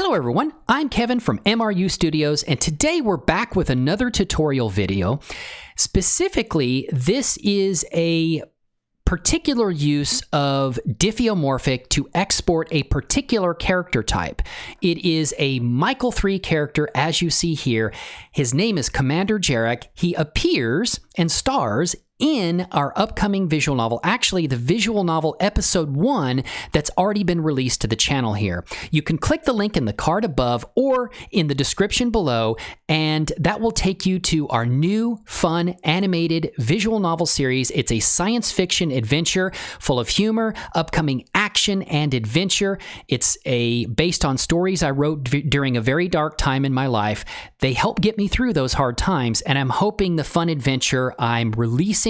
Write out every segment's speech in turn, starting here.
Hello everyone, I'm Kevin from MRU Studios, and today we're back with another tutorial video. Specifically, this is a particular use of Diffeomorphic to export a particular character type. It is a Michael 3 character, as you see here. His name is Commander Jarek. He appears and stars in our upcoming visual novel, actually the visual novel episode 1 that's already been released to the channel here. You can click the link in the card above or in the description below, and that will take you to our new, fun, animated visual novel series. It's a science fiction adventure full of humor, upcoming action, and adventure. It's based on stories I wrote during a very dark time in my life. They help get me through those hard times, and I'm hoping the fun adventure I'm releasing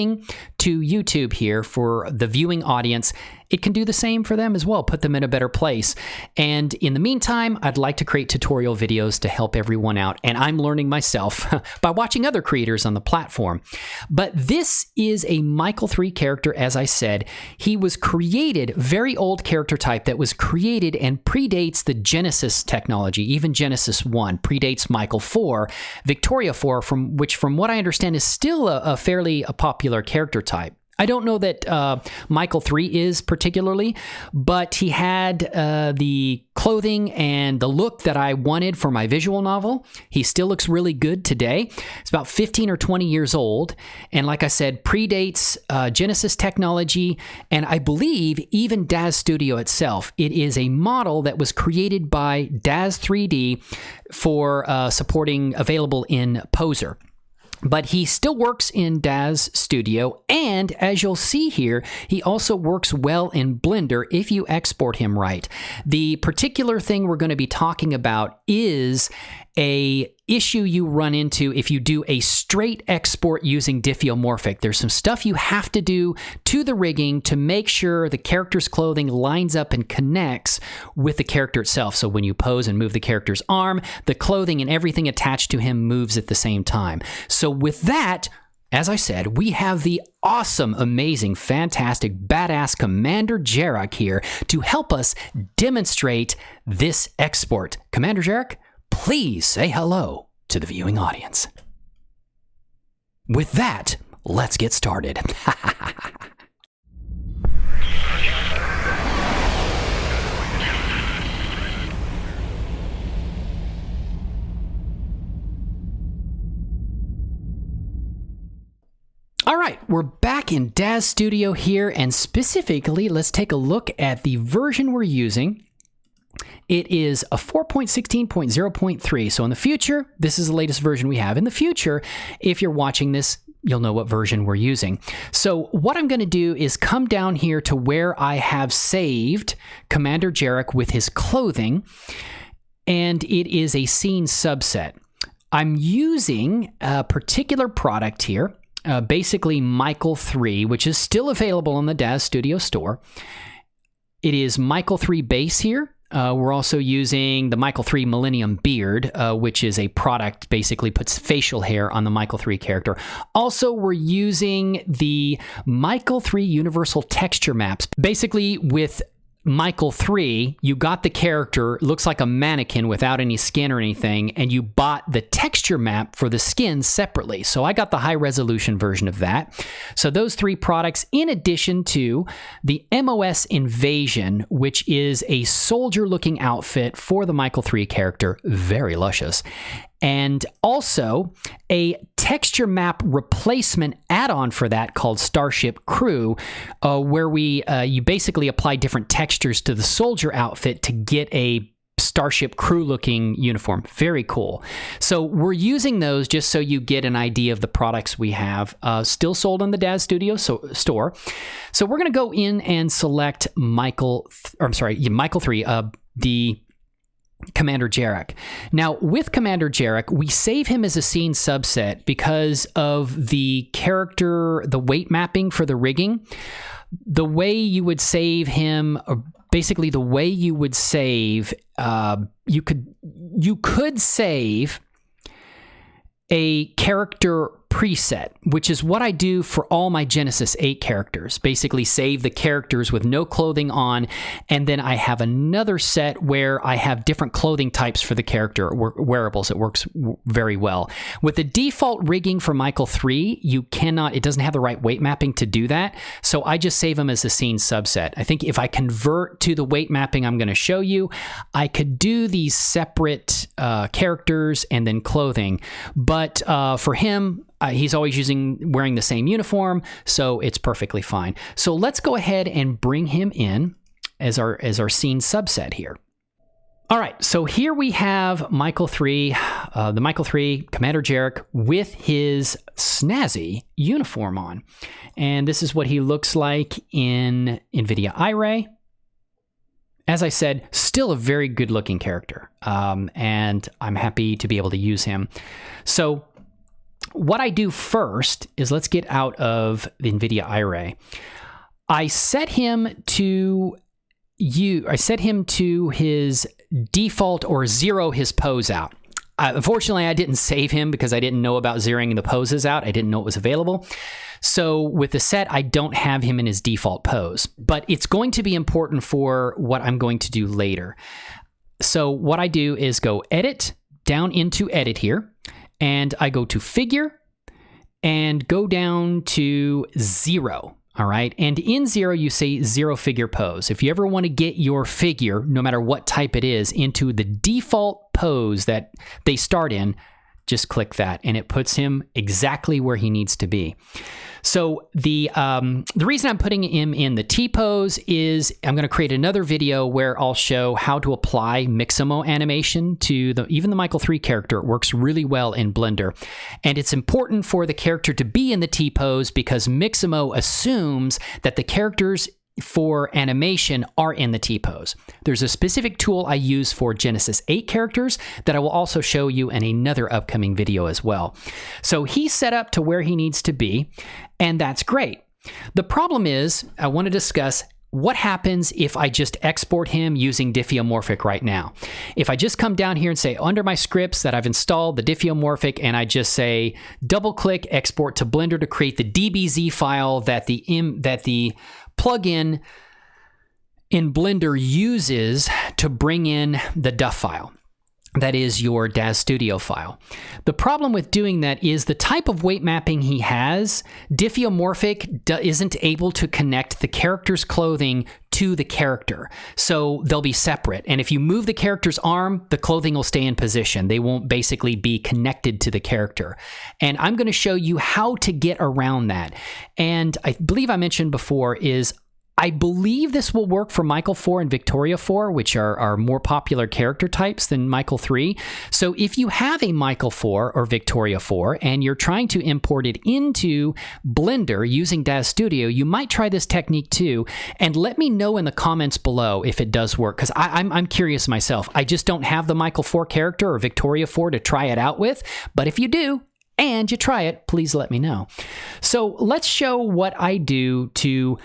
to YouTube here for the viewing audience, it can do the same for them as well, put them in a better place. And in the meantime, I'd like to create tutorial videos to help everyone out, and I'm learning myself by watching other creators on the platform. But this is a Michael 3 character, as I said. He was created, very old character type that was created and predates the Genesis technology, even Genesis 1, predates Michael 4, Victoria 4, which from what I understand is still a fairly popular character type. I don't know that Michael 3 is particularly, but he had the clothing and the look that I wanted for my visual novel. He still looks really good today. It's about 15 or 20 years old, and like I said, predates Genesis technology, and I believe even DAZ Studio itself. It is a model that was created by DAZ 3D for supporting available in Poser. But he still works in DAZ Studio, and as you'll see here, he also works well in Blender if you export him right. The particular thing we're going to be talking about is an issue you run into if you do a straight export using Diffeomorphic. There's some stuff you have to do to the rigging to make sure the character's clothing lines up and connects with the character itself. So when you pose and move the character's arm, the clothing and everything attached to him moves at the same time. So with that, as I said, we have the awesome, amazing, fantastic, badass Commander Jarek here to help us demonstrate this export. Commander Jarek, please say hello to the viewing audience. With that, let's get started. All right, we're back in DAZ Studio here, and specifically, let's take a look at the version we're using. It is a 4.16.0.3, so in the future, this is the latest version we have. In the future, if you're watching this, you'll know what version we're using. So what I'm going to do is come down here to where I have saved Commander Jarek with his clothing, and it is a scene subset. I'm using a particular product here, basically Michael 3, which is still available on the DAZ Studio store. It is Michael 3 base here. We're also using the Michael 3 Millennium Beard, which is a product, basically puts facial hair on the Michael 3 character. Also, we're using the Michael 3 Universal Texture Maps. Basically, with Michael 3, you got the character, looks like a mannequin without any skin or anything, and you bought the texture map for the skin separately. So I got the high resolution version of that. So those three products, in addition to the MOS Invasion, which is a soldier looking outfit for the Michael 3 character, very luscious. And also a texture map replacement add-on for that called Starship Crew, where you basically apply different textures to the soldier outfit to get a Starship Crew looking uniform. Very cool. So we're using those just so you get an idea of the products we have still sold on the DAZ Studio store. So we're going to go in and select Michael 3, the Commander Jarek. Now, with Commander Jarek, we save him as a scene subset because of the character, the weight mapping for the rigging. The way you would save him, basically the way you would save, you could save a character preset, which is what I do for all my Genesis 8 characters. Basically save the characters with no clothing on, and then I have another set where I have different clothing types for the character, wearables. It works very well. With the default rigging for Michael 3, it doesn't have the right weight mapping to do that, so I just save them as a scene subset. I think if I convert to the weight mapping I'm going to show you, I could do these separate characters and then clothing, but for him, he's always wearing the same uniform, so it's perfectly fine. So let's go ahead and bring him in as our scene subset here. All right, so here we have Michael 3, the Michael 3 Commander Jarek with his snazzy uniform on. And this is what he looks like in NVIDIA iRay. As I said, still a very good looking character, and I'm happy to be able to use him. So what I do first is let's get out of the NVIDIA iRay. I set him to his default or zero his pose out. Unfortunately, I didn't save him because I didn't know about zeroing the poses out. I didn't know it was available. So with the set, I don't have him in his default pose, but it's going to be important for what I'm going to do later. So what I do is go Edit, down into Edit here, and I go to Figure and go down to 0. All right. And in 0, you say 0 figure pose. If you ever want to get your figure, no matter what type it is, into the default pose that they start in, just click that and it puts him exactly where he needs to be. So the reason I'm putting him in the T-pose is I'm going to create another video where I'll show how to apply Mixamo animation to even the Michael 3 character. It works really well in Blender. And it's important for the character to be in the T-pose because Mixamo assumes that the characters for animation are in the T-pose. There's a specific tool I use for Genesis 8 characters that I will also show you in another upcoming video as well. So he's set up to where he needs to be, and that's great. The problem is, I want to discuss what happens if I just export him using Diffeomorphic right now. If I just come down here and say, under my scripts that I've installed, the Diffeomorphic, and I just say, double-click, export to Blender to create the DBZ file that the plugin in Blender uses to bring in the DUF file. That is your DAZ Studio file. The problem with doing that is the type of weight mapping he has, Diffeomorphic isn't able to connect the character's clothing to the character. So they'll be separate. And if you move the character's arm, the clothing will stay in position. They won't basically be connected to the character. And I'm going to show you how to get around that. And I believe I mentioned before is I believe this will work for Michael 4 and Victoria 4, which are more popular character types than Michael 3. So if you have a Michael 4 or Victoria 4 and you're trying to import it into Blender using DAZ Studio, you might try this technique too. And let me know in the comments below if it does work, because I'm curious myself. I just don't have the Michael 4 character or Victoria 4 to try it out with. But if you do, and you try it, please let me know. So let's show what I do to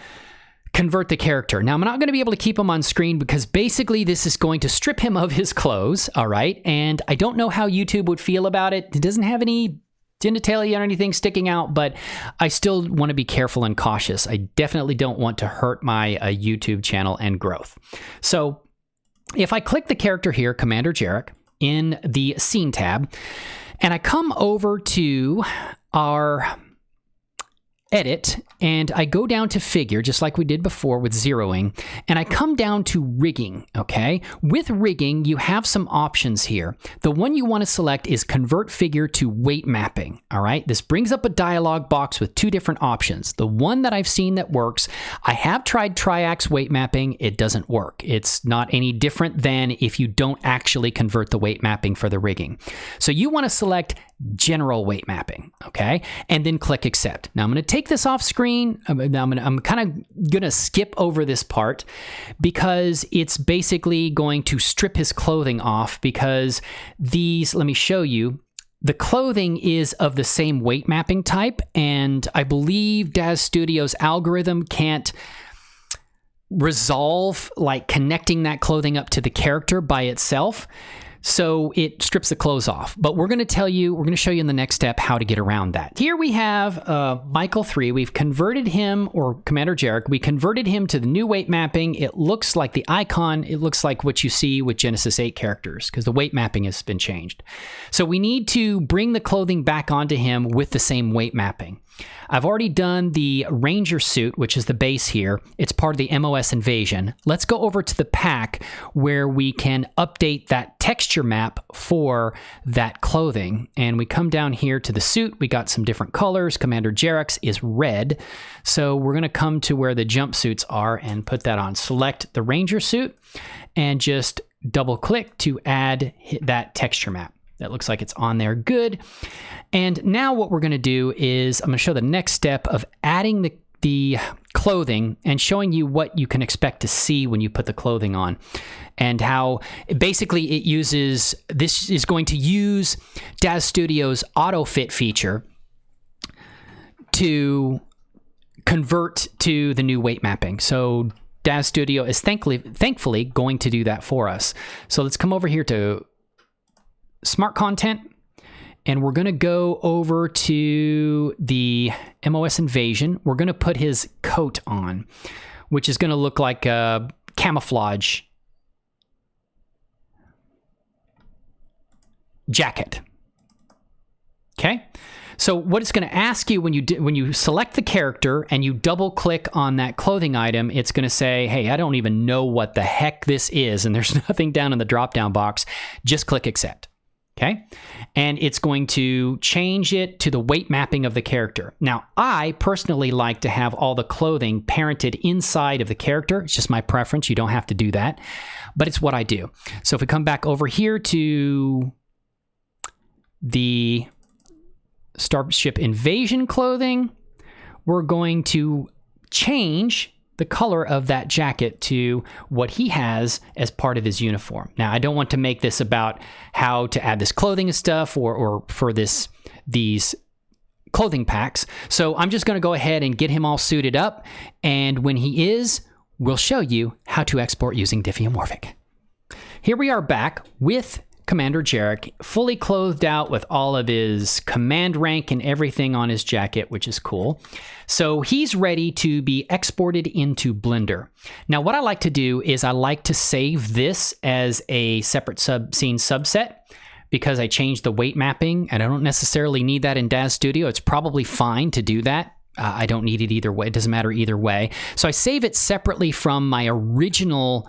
convert the character. Now, I'm not going to be able to keep him on screen because basically this is going to strip him of his clothes, all right? And I don't know how YouTube would feel about it. It doesn't have any genitalia or anything sticking out, but I still want to be careful and cautious. I definitely don't want to hurt my YouTube channel and growth. So if I click the character here, Commander Jarek, in the Scene tab, and I come over to our Edit, and I go down to Figure, just like we did before with zeroing, and I come down to Rigging, okay? With Rigging, you have some options here. The one you want to select is Convert Figure to Weight Mapping, all right? This brings up a dialog box with two different options. The one that I've seen that works, I have tried Triax Weight Mapping. It doesn't work. It's not any different than if you don't actually convert the weight mapping for the rigging. So you want to select General Weight Mapping, okay? And then click Accept. Now I'm going to take this off screen. I'm kind of going to skip over this part because it's basically going to strip his clothing off because these, let me show you, the clothing is of the same weight mapping type, and I believe DAZ Studio's algorithm can't resolve like connecting that clothing up to the character by itself. so it strips the clothes off. But we're going to show you in the next step how to get around that. Here we have Michael 3. We've converted him, or Commander Jarek, we converted him to the new weight mapping. It looks like the icon, it looks like what you see with Genesis 8 characters, because the weight mapping has been changed. So we need to bring the clothing back onto him with the same weight mapping. I've already done the Ranger suit, which is the base here. It's part of the MOS Invasion. Let's go over to the pack where we can update that texture map for that clothing. And we come down here to the suit. We got some different colors. Commander Jarek's is red. So we're going to come to where the jumpsuits are and put that on. Select the Ranger suit and just double click to add that texture map. That looks like it's on there. Good. And now what we're going to do is I'm going to show the next step of adding the clothing and showing you what you can expect to see when you put the clothing on, and how basically it uses, this is going to use DAZ Studio's auto fit feature to convert to the new weight mapping. So DAZ Studio is thankfully going to do that for us. So let's come over here to Smart Content, and we're going to go over to the MOS Invasion. We're going to put his coat on, which is going to look like a camouflage jacket. Okay? So what it's going to ask you when you select the character and you double click on that clothing item, it's going to say, hey, I don't even know what the heck this is, and there's nothing down in the drop-down box. Just click accept. Okay, and it's going to change it to the weight mapping of the character. Now, I personally like to have all the clothing parented inside of the character. It's just my preference. You don't have to do that, but it's what I do. So if we come back over here to the Starship Invasion clothing, we're going to change the color of that jacket to what he has as part of his uniform. Now, I don't want to make this about how to add this clothing and stuff, or for these clothing packs. So I'm just going to go ahead and get him all suited up, and when he is, we'll show you how to export using Diffeomorphic. Here we are back with Commander Jarek, fully clothed out with all of his command rank and everything on his jacket, which is cool. So he's ready to be exported into Blender. Now, what I like to do is I like to save this as a separate scene subset, because I changed the weight mapping, and I don't necessarily need that in DAZ Studio. It's probably fine to do that. I don't need it either way. It doesn't matter either way. So I save it separately from my original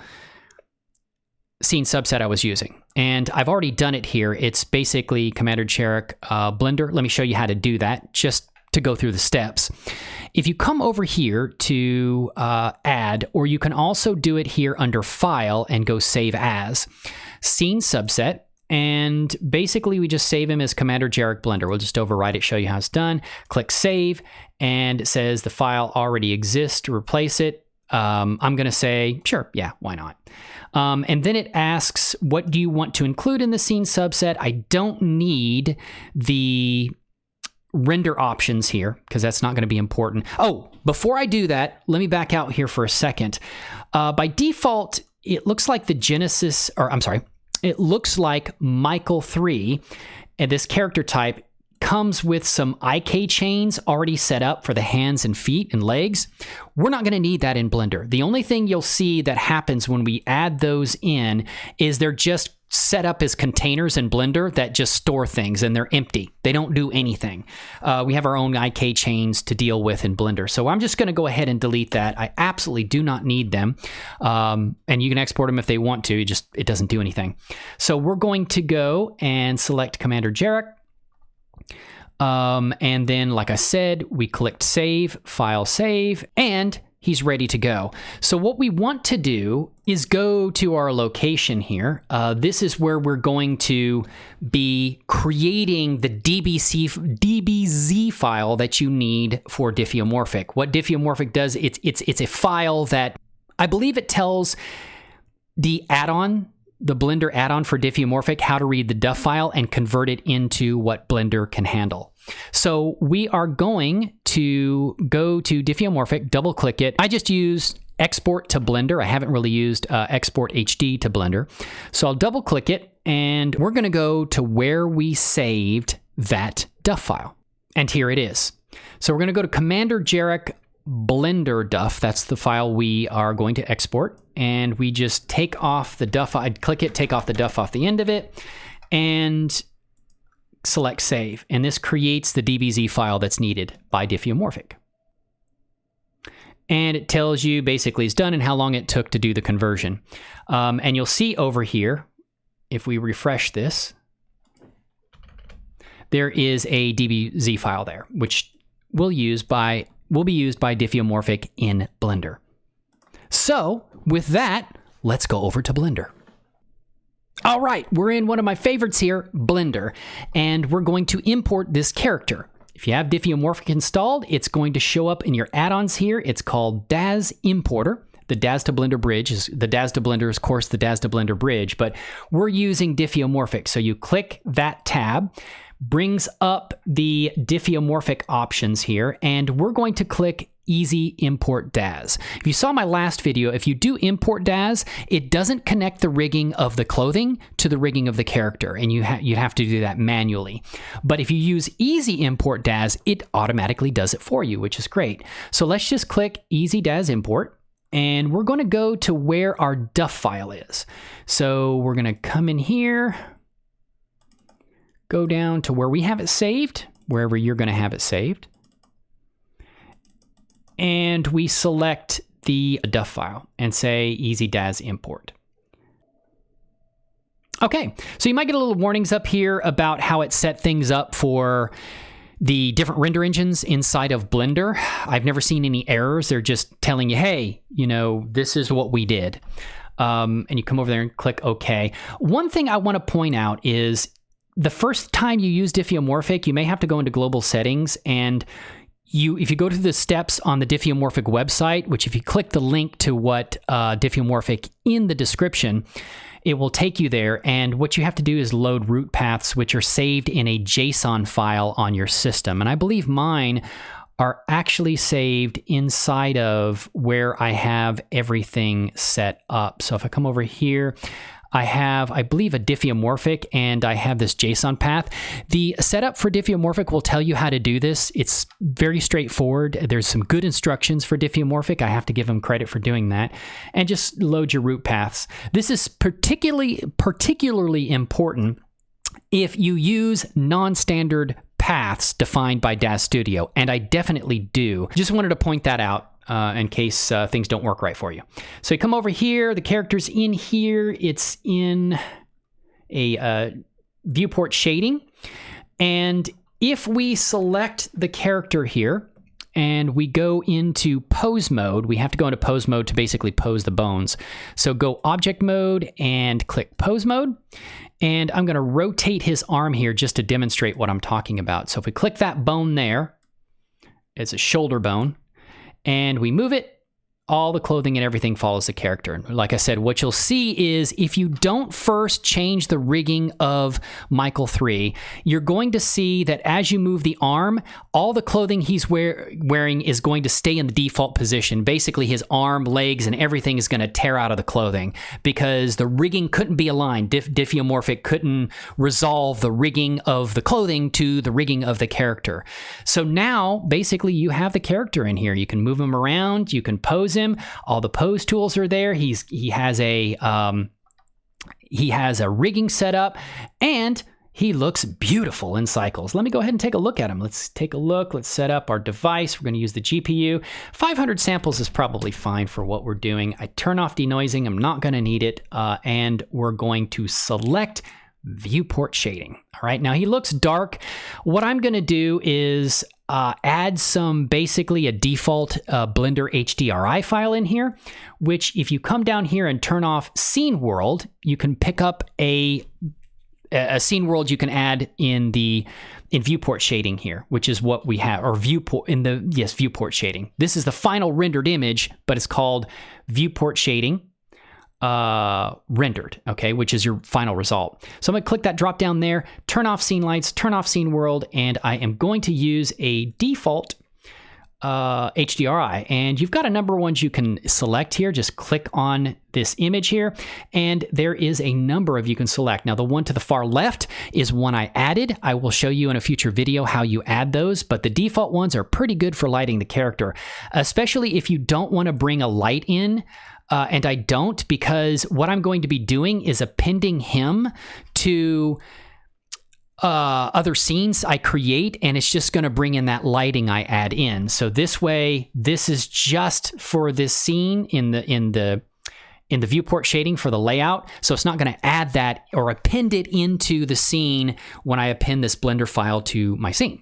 scene subset I was using. And I've already done it here. It's basically Commander Jarek Blender. Let me show you how to do that, just to go through the steps. If you come over here to add, or you can also do it here under File and go Save As, Scene Subset, and basically we just save him as Commander Jarek Blender. We'll just overwrite it, show you how it's done. Click Save, and it says the file already exists. To replace it, I'm going to say, sure, yeah, why not? And then it asks, what do you want to include in the scene subset? I don't need the render options here, because that's not going to be important. Oh, before I do that, let me back out here for a second. By default, it looks like the Genesis, or I'm sorry, it looks like Michael 3, and this character type comes with some IK chains already set up for the hands and feet and legs. We're not going to need that in Blender. The only thing you'll see that happens when we add those in is they're just set up as containers in Blender that just store things, and they're empty. They don't do anything. We have our own IK chains to deal with in Blender. So I'm just going to go ahead and delete that. I absolutely do not need them. And you can export them if they want to. It doesn't do anything. So we're going to go and select Commander Jarek. And then, like I said, we clicked Save, File Save, and he's ready to go. So what we want to do is go to our location here. This is where we're going to be creating the DBZ file that you need for Diffeomorphic. What Diffeomorphic does, it's a file that I believe it tells the add-on, the Blender add-on for Diffeomorphic, how to read the DUF file and convert it into what Blender can handle. So we are going to go to Diffeomorphic, double click it. I just used export to Blender. I haven't really used export HD to Blender. So I'll double click it, and we're going to go to where we saved that DUF file. And here it is. So we're going to go to Commander Jarek Blender DUF. That's the file we are going to export. And we just take off the DUF. I'd click it, take off the DUF off the end of it, and select Save. And this creates the DBZ file that's needed by Diffeomorphic. And it tells you basically it's done and how long it took to do the conversion. And you'll see over here, if we refresh this, there is a DBZ file there, which will be used by Diffeomorphic in Blender. So with that, let's go over to Blender. All right, we're in one of my favorites here, Blender, and we're going to import this character. If you have Diffeomorphic installed, it's going to show up in your add-ons here. It's called DAZ Importer. The DAZ to Blender bridge is the DAZ to Blender is, of course, the DAZ to Blender bridge, but we're using Diffeomorphic. So you click that tab, brings up the Diffeomorphic options here, and we're going to click Easy Import DAZ. If you saw my last video, if you do import DAZ, it doesn't connect the rigging of the clothing to the rigging of the character, and you have to do that manually. But if you use Easy Import DAZ, it automatically does it for you, which is great. So let's just click Easy DAZ Import, and we're going to go to where our DUF file is. So we're going to come in here, go down to where we have it saved, wherever you're going to have it saved. And we select the DUF file and say Easy DAZ Import. Okay, so you might get a little warnings up here about how it set things up for the different render engines inside of Blender. I've never seen any errors. They're just telling you, hey, you know, this is what we did. And you come over there and click OK. One thing I want to point out is the first time you use Diffeomorphic, you may have to go into global settings, and if you go to the steps on the Diffeomorphic website, which if you click the link to what Diffeomorphic in the description, it will take you there. And what you have to do is load root paths, which are saved in a JSON file on your system. And I believe mine are actually saved inside of where I have everything set up. So if I come over here, I have, I believe, a Diffeomorphic, and I have this JSON path. The setup for Diffeomorphic will tell you how to do this. It's very straightforward. There's some good instructions for Diffeomorphic. I have to give them credit for doing that. And just load your root paths. This is particularly important if you use non-standard paths defined by DAZ Studio, and I definitely do. Just wanted to point that out. In case things don't work right for you. So you come over here, the character's in here, it's in a viewport shading. And if we select the character here and we go into pose mode, we have to go into pose mode to basically pose the bones. So go object mode and click pose mode. And I'm going to rotate his arm here just to demonstrate what I'm talking about. So if we click that bone there, it's a shoulder bone. And we move it, all the clothing and everything follows the character. And like I said, what you'll see is if you don't first change the rigging of Michael 3, you're going to see that as you move the arm, all the clothing he's wearing is going to stay in the default position. Basically, his arm, legs, and everything is going to tear out of the clothing because the rigging couldn't be aligned. Diffeomorphic couldn't resolve the rigging of the clothing to the rigging of the character. So now, basically, you have the character in here. You can move him around, you can pose him. All the pose tools are there. He has a rigging set up, and he looks beautiful in cycles. Let me go ahead and take a look at him. Let's take a look. Let's set up our device. We're going to use the GPU. 500 samples is probably fine for what we're doing. I turn off denoising. I'm not going to need it, and we're going to select viewport shading. All right, now he looks dark. What I'm going to do is add basically a default Blender HDRI file in here, which if you come down here and turn off Scene World, you can pick up a Scene World you can add in viewport shading here, which is what we have, or viewport shading. This is the final rendered image, but it's called viewport shading. Rendered, okay, which is your final result. So I'm going to click that drop down there, turn off scene lights, turn off scene world, and I am going to use a default HDRI, and you've got a number of ones you can select here. Just click on this image here, and there is a number of you can select. Now, the one to the far left is one I added. I will show you in a future video how you add those, but the default ones are pretty good for lighting the character, especially if you don't want to bring a light in. And I don't, because what I'm going to be doing is appending him to other scenes I create, and it's just going to bring in that lighting I add in. So this way, this is just for this scene in the viewport shading for the layout. So it's not going to add that or append it into the scene when I append this Blender file to my scene.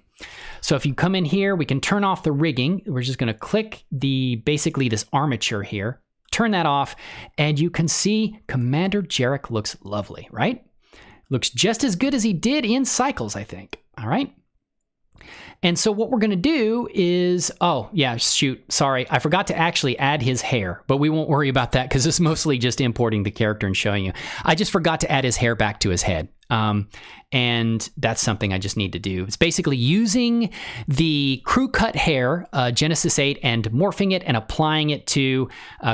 So if you come in here, we can turn off the rigging. We're just going to click basically this armature here, turn that off, and you can see Commander Jarek looks lovely, right? Looks just as good as he did in Cycles, I think. All right. And so what we're going to do is, oh, yeah, shoot. Sorry. I forgot to actually add his hair, but we won't worry about that because it's mostly just importing the character and showing you. I just forgot to add his hair back to his head. And that's something I just need to do. It's basically using the crew cut hair, Genesis 8, and morphing it and applying it to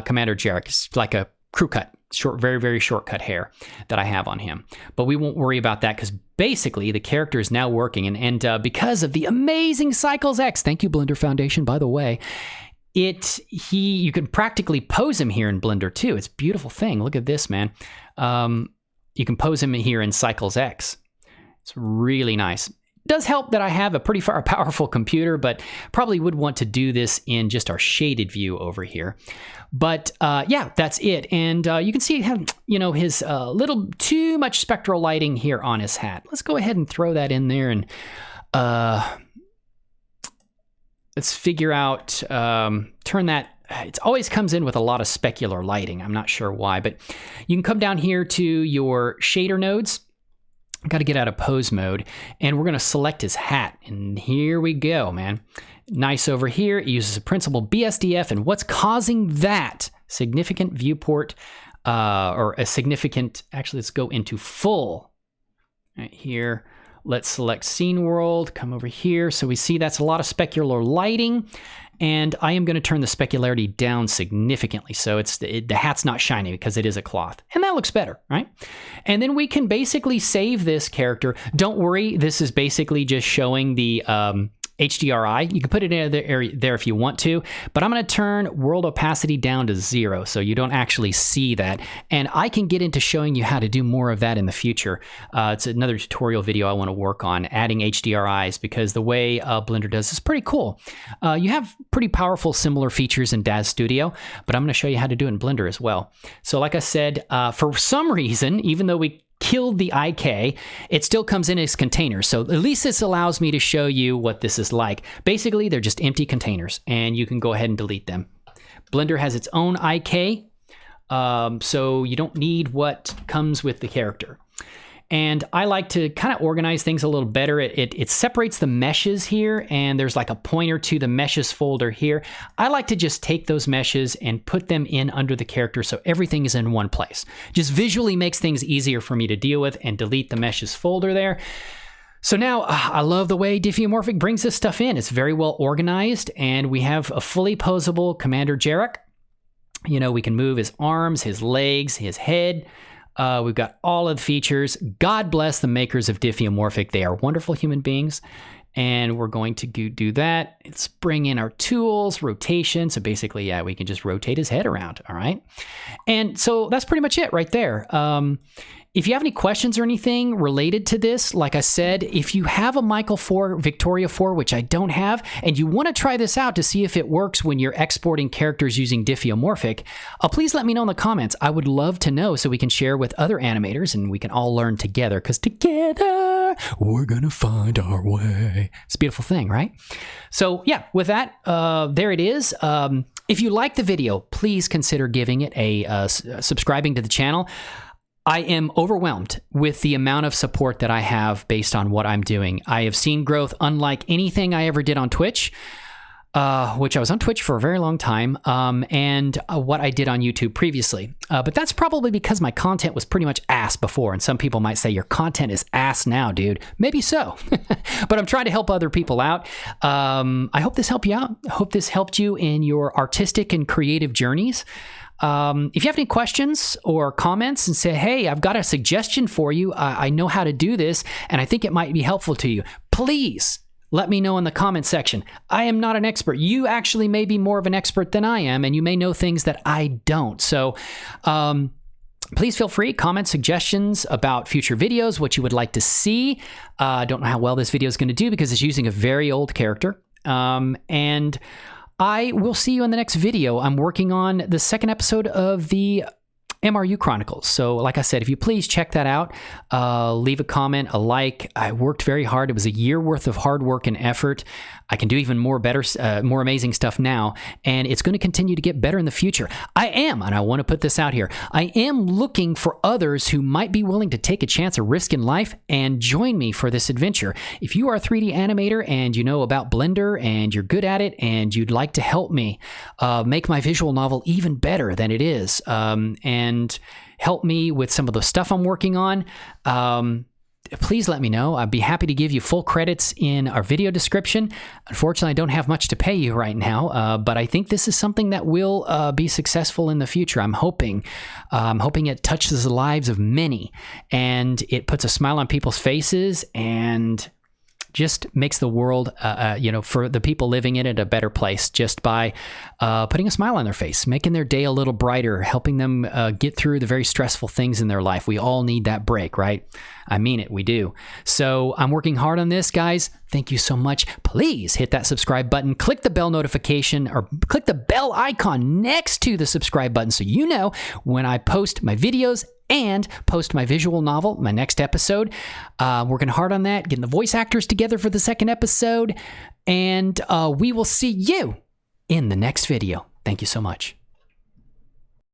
Commander Jarek. It's like a crew cut. Short, very, very shortcut hair that I have on him. But we won't worry about that because basically the character is now working. And because of the amazing Cycles X, thank you, Blender Foundation, by the way, you can practically pose him here in Blender too. It's a beautiful thing. Look at this, man. You can pose him here in Cycles X. It's really nice. Does help that I have a pretty powerful computer, but probably would want to do this in just our shaded view over here. But yeah, that's it. And you can see his little too much spectral lighting here on his hat. Let's go ahead and throw that in there, and let's figure out, turn that. It always comes in with a lot of specular lighting. I'm not sure why, but you can come down here to your shader nodes. Got to get out of pose mode, and we're going to select his hat, and here we go, man. Nice over here. It uses a principal BSDF, and what's causing that significant viewport, or a significant, actually, let's go into full. Right here, let's select scene world, come over here. So we see that's a lot of specular lighting, and I am going to turn the specularity down significantly. So the hat's not shiny because it is a cloth, and that looks better, right? And then we can basically save this character. Don't worry, this is basically just showing the HDRI. You can put it in there if you want to, but I'm going to turn world opacity down to 0 so you don't actually see that. And I can get into showing you how to do more of that in the future. It's another tutorial video I want to work on, adding HDRIs, because the way Blender does is pretty cool. You have pretty powerful similar features in DAZ Studio, but I'm going to show you how to do it in Blender as well. So like I said, for some reason, even though we killed the IK, it still comes in as containers. So at least this allows me to show you what this is like. Basically, they're just empty containers, and you can go ahead and delete them. Blender has its own IK, so you don't need what comes with the character. And I like to kind of organize things a little better. It separates the meshes here, and there's like a pointer to the meshes folder here. I like to just take those meshes and put them in under the character so everything is in one place. Just visually makes things easier for me to deal with, and delete the meshes folder there. So now I love the way Diffeomorphic brings this stuff in. It's very well organized, and we have a fully posable Commander Jarek. You know, we can move his arms, his legs, his head. We've got all of the features. God bless the makers of Diffeomorphic. They are wonderful human beings. And we're going to do that. Let's bring in our tools, rotation. So basically, yeah, we can just rotate his head around. All right. And so that's pretty much it right there. If you have any questions or anything related to this, like I said, if you have a Michael 4, Victoria 4, which I don't have, and you want to try this out to see if it works when you're exporting characters using Diffeomorphic, please let me know in the comments. I would love to know so we can share with other animators and we can all learn together, because together we're going to find our way. It's a beautiful thing, right? So yeah, with that, there it is. If you like the video, please consider giving it a subscribing to the channel. I am overwhelmed with the amount of support that I have based on what I'm doing. I have seen growth unlike anything I ever did on Twitch. which I was on Twitch for a very long time, and what I did on YouTube previously. But that's probably because my content was pretty much ass before, and some people might say, your content is ass now, dude. Maybe so, but I'm trying to help other people out. I hope this helped you out. I hope this helped you in your artistic and creative journeys. If you have any questions or comments and say, hey, I've got a suggestion for you, I know how to do this, and I think it might be helpful to you, please let me know in the comment section. I am not an expert. You actually may be more of an expert than I am, and you may know things that I don't. So please feel free, comment suggestions about future videos, what you would like to see. I don't know how well this video is going to do because it's using a very old character. And I will see you in the next video. I'm working on the second episode of the MRU Chronicles. So like I said, if you please check that out, leave a comment, a like. I worked very hard. It was a year worth of hard work and effort. I can do even more amazing stuff now, and it's going to continue to get better in the future. I am, and I want to put this out here, I am looking for others who might be willing to take a chance, a risk in life, and join me for this adventure. If you are a 3D animator and you know about Blender and you're good at it and you'd like to help me make my visual novel even better than it is, and help me with some of the stuff I'm working on, please let me know. I'd be happy to give you full credits in our video description. Unfortunately, I don't have much to pay you right now, but I think this is something that will be successful in the future. I'm hoping it touches the lives of many, and it puts a smile on people's faces and just makes the world, for the people living in it, a better place just by putting a smile on their face, making their day a little brighter, helping them get through the very stressful things in their life. We all need that break, right? I mean it, we do. So I'm working hard on this, guys. Thank you so much. Please hit that subscribe button, click the bell notification, or click the bell icon next to the subscribe button so you know when I post my videos and post my visual novel, my next episode. Working hard on that, getting the voice actors together for the second episode, and we will see you in the next video. Thank you so much.